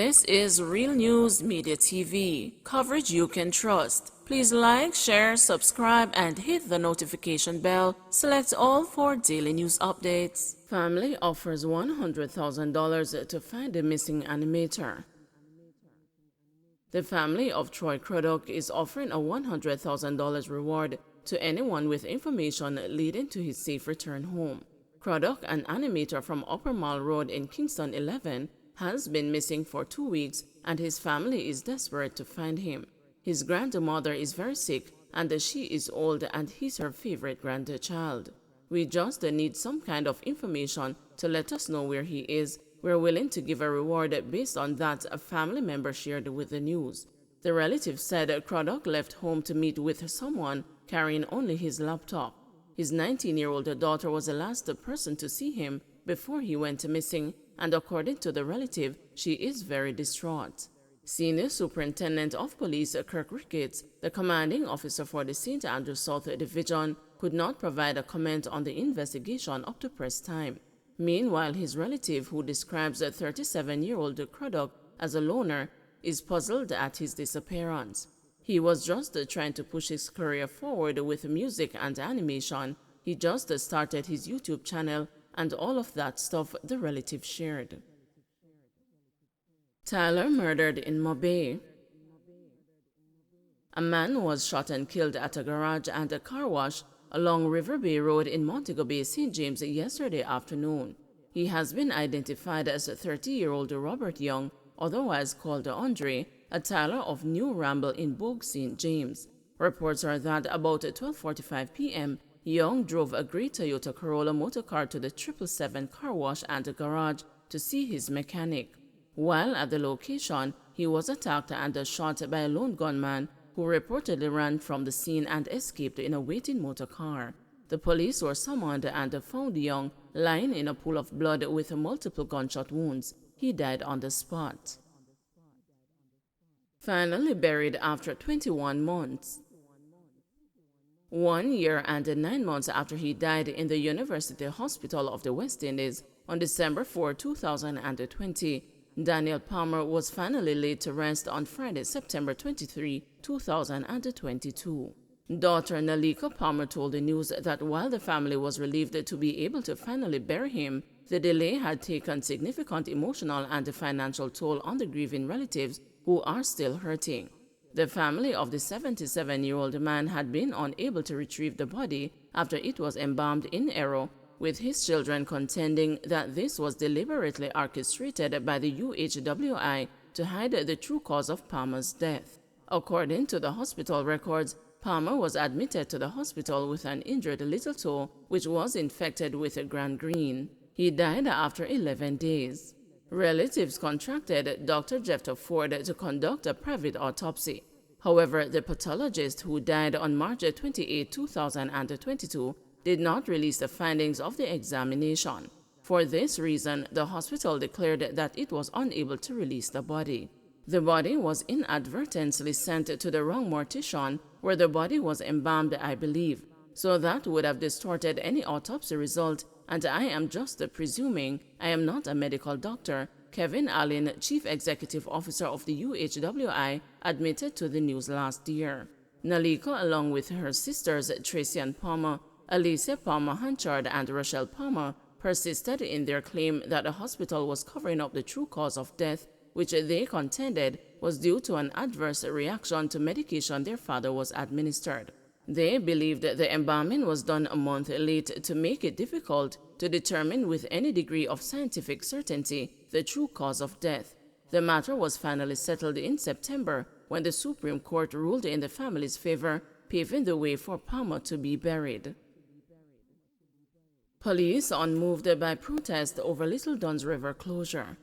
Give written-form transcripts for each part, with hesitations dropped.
This is Real News Media TV, coverage you can trust. Please like, share, subscribe, and hit the notification bell. Select all for daily news updates. Family offers $100,000 to find the missing animator. The family of Troy Craddock is offering a $100,000 reward to anyone with information leading to his safe return home. Craddock, an animator from Upper Mall Road in Kingston 11, has been missing for 2 weeks, and his family is desperate to find him. His grandmother is very sick, and she is old, and he's her favorite grandchild. We just need some kind of information to let us know where he is. We're willing to give a reward based on that, a family member shared with the news. The relative said Craddock left home to meet with someone carrying only his laptop. His 19-year-old daughter was the last person to see him before he went missing, and according to the relative, she is very distraught. Senior Superintendent of Police Kirk Ricketts, the commanding officer for the St. Andrews South Division, could not provide a comment on the investigation up to press time. Meanwhile, his relative, who describes a 37-year-old Craddock as a loner, is puzzled at his disappearance. He was just trying to push his career forward with music and animation. He just started his YouTube channel and all of that stuff, the relative shared. Tyler murdered in midday. A man was shot and killed at a garage and a car wash along River Bay Road in Montego Bay, St. James yesterday afternoon. He has been identified as 30-year-old Robert Young, otherwise called Andre, a Tyler of New Ramble in Bogue, St. James. Reports are that about 12:45 p.m., Young drove a gray Toyota Corolla motorcar to the 777 car wash and garage to see his mechanic. While at the location, he was attacked and shot by a lone gunman who reportedly ran from the scene and escaped in a waiting motor car. The police were summoned and found Young lying in a pool of blood with multiple gunshot wounds. He died on the spot. Finally buried after 21 months. 1 year and 9 months after he died in the University Hospital of the West Indies on December 4, 2020, Daniel Palmer was finally laid to rest on Friday, September 23, 2022. Daughter Nalika Palmer told the news that while the family was relieved to be able to finally bury him, the delay had taken significant emotional and financial toll on the grieving relatives who are still hurting. The family of the 77-year-old man had been unable to retrieve the body after it was embalmed in error, with his children contending that this was deliberately orchestrated by the UHWI to hide the true cause of Palmer's death. According to the hospital records, Palmer was admitted to the hospital with an injured little toe, which was infected with gangrene. He died after 11 days. Relatives contracted Dr. Jeff Ford to conduct a private autopsy. However, the pathologist who died on March 28, 2022, did not release the findings of the examination. For this reason, the hospital declared that it was unable to release the body. The body was inadvertently sent to the wrong mortician, where the body was embalmed, I believe. So that would have distorted any autopsy result, and I am just presuming. I am not a medical doctor, Kevin Allen, Chief Executive Officer of the UHWI, admitted to the news last year. Nalika, along with her sisters Tracy Ann Palmer, Alicia Palmer Hanchard, and Rochelle Palmer, persisted in their claim that the hospital was covering up the true cause of death, which they contended was due to an adverse reaction to medication their father was administered. They believed that the embalming was done a month late to make it difficult to determine with any degree of scientific certainty the true cause of death. The matter was finally settled in September when the Supreme Court ruled in the family's favor, paving the way for Palmer to be buried. Police unmoved by protest over Little Duns River closure.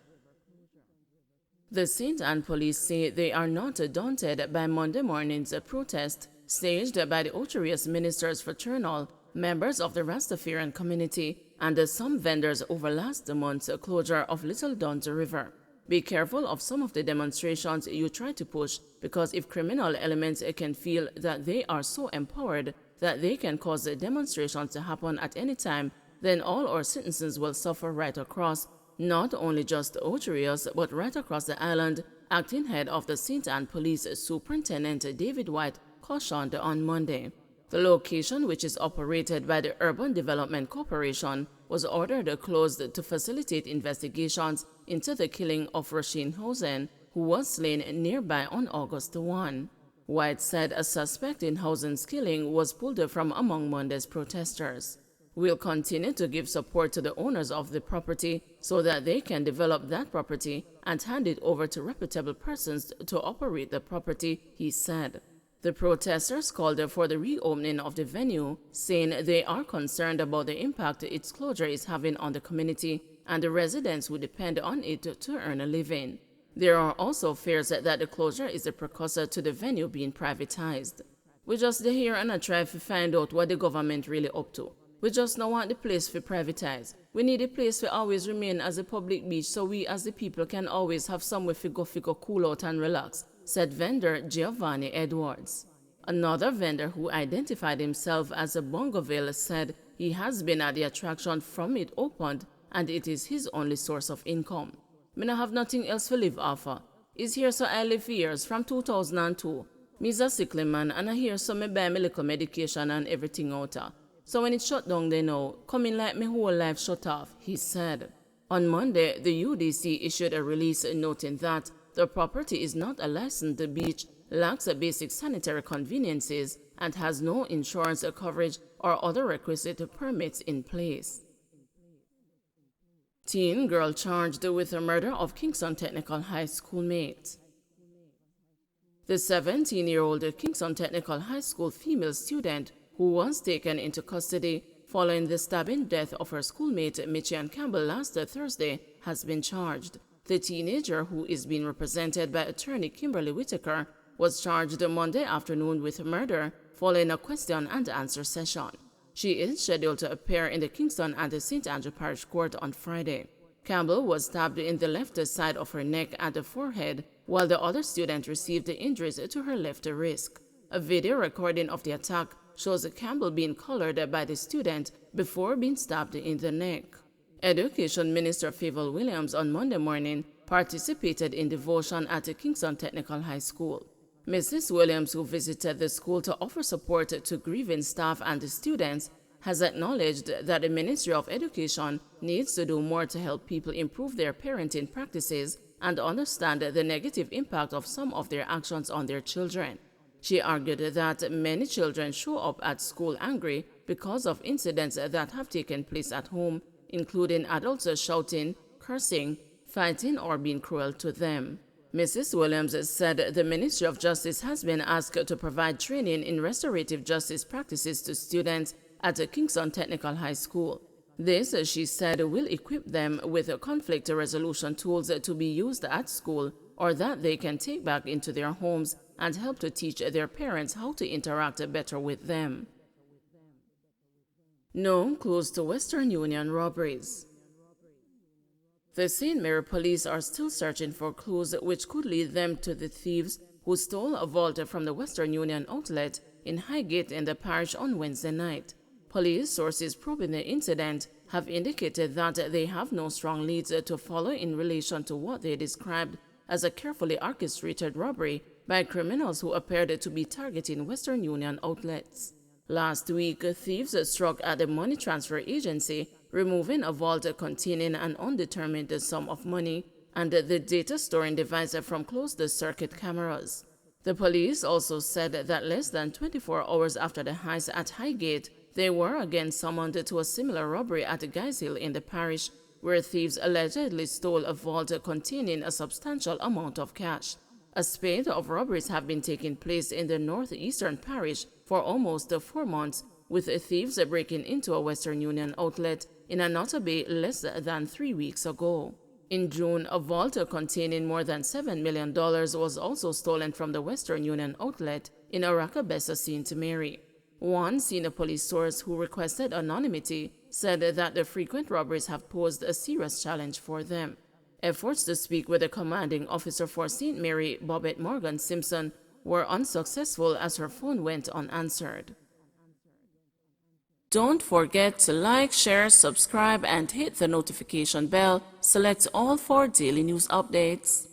The St. Anne police say they are not daunted by Monday morning's protest staged by the Ocherius Ministers Fraternal, members of the Rastafarian community, and some vendors over last month's closure of Little Duns River. Be careful of some of the demonstrations you try to push, because if criminal elements can feel that they are so empowered that they can cause demonstrations to happen at any time, then all our citizens will suffer right across. Not only just Ocherius, but right across the island, acting head of the St. Anne Police Superintendent David White cautioned on Monday. The location, which is operated by the Urban Development Corporation, was ordered closed to facilitate investigations into the killing of Rasheen Housen, who was slain nearby on August 1. White said a suspect in Housen's killing was pulled from among Monday's protesters. "We'll continue to give support to the owners of the property so that they can develop that property and hand it over to reputable persons to operate the property," he said. The protesters called for the reopening of the venue, saying they are concerned about the impact its closure is having on the community and the residents who depend on it to earn a living. There are also fears that the closure is a precursor to the venue being privatized. "We just here and try to find out what the government really up to. We just don't want the place to privatize. We need a place to always remain as a public beach so we as the people can always have somewhere to go cool out and relax," said vendor Giovanni Edwards. Another vendor who identified himself as a Bongaville said he has been at the attraction from it opened and it is his only source of income. "Me not have nothing else to live off of. It's here so I live for years from 2002. Me's a sickly man and I here so me buy me little medication and everything out of. So when it shut down they know, coming like me whole life shut off," he said. On Monday, the UDC issued a release noting that the property is not a licensed beach, lacks basic sanitary conveniences, and has no insurance coverage or other requisite permits in place. Teen girl charged with the murder of Kingston Technical High School mate. The 17-year-old Kingston Technical High School female student who was taken into custody following the stabbing death of her schoolmate Michian Campbell last Thursday has been charged. The teenager, who is being represented by attorney Kimberly Whitaker, was charged Monday afternoon with murder following a question and answer session. She is scheduled to appear in the Kingston and the St. Andrew Parish Court on Friday. Campbell was stabbed in the left side of her neck and the forehead, while the other student received injuries to her left wrist. A video recording of the attack shows Campbell being collared by the student before being stabbed in the neck. Education Minister Favour Williams on Monday morning participated in devotion at the Kingston Technical High School. Mrs. Williams, who visited the school to offer support to grieving staff and the students, has acknowledged that the Ministry of Education needs to do more to help people improve their parenting practices and understand the negative impact of some of their actions on their children. She argued that many children show up at school angry because of incidents that have taken place at home, including adults shouting, cursing, fighting, or being cruel to them. Mrs. Williams said the Ministry of Justice has been asked to provide training in restorative justice practices to students at the Kingston Technical High School. This, she said, will equip them with conflict resolution tools to be used at school or that they can take back into their homes and help to teach their parents how to interact better with them. No clues to Western Union robberies. The St. Mary police are still searching for clues which could lead them to the thieves who stole a vault from the Western Union outlet in Highgate in the parish on Wednesday night. Police sources probing the incident have indicated that they have no strong leads to follow in relation to what they described as a carefully orchestrated robbery by criminals who appeared to be targeting Western Union outlets. Last week, thieves struck at the money transfer agency, removing a vault containing an undetermined sum of money and the data storing device from closed-circuit cameras. The police also said that less than 24 hours after the heist at Highgate, they were again summoned to a similar robbery at Guyshill in the parish, where thieves allegedly stole a vault containing a substantial amount of cash. A spate of robberies have been taking place in the northeastern parish for almost 4 months, with thieves breaking into a Western Union outlet in Annotto Bay less than 3 weeks ago. In June, a vault containing more than $7 million was also stolen from the Western Union outlet in Aracabessa, St. Mary. One senior police source who requested anonymity said that the frequent robberies have posed a serious challenge for them. Efforts to speak with the commanding officer for St. Mary, Bobette Morgan Simpson, were unsuccessful as her phone went unanswered. Don't forget to like, share, subscribe, and hit the notification bell. Select all for daily news updates.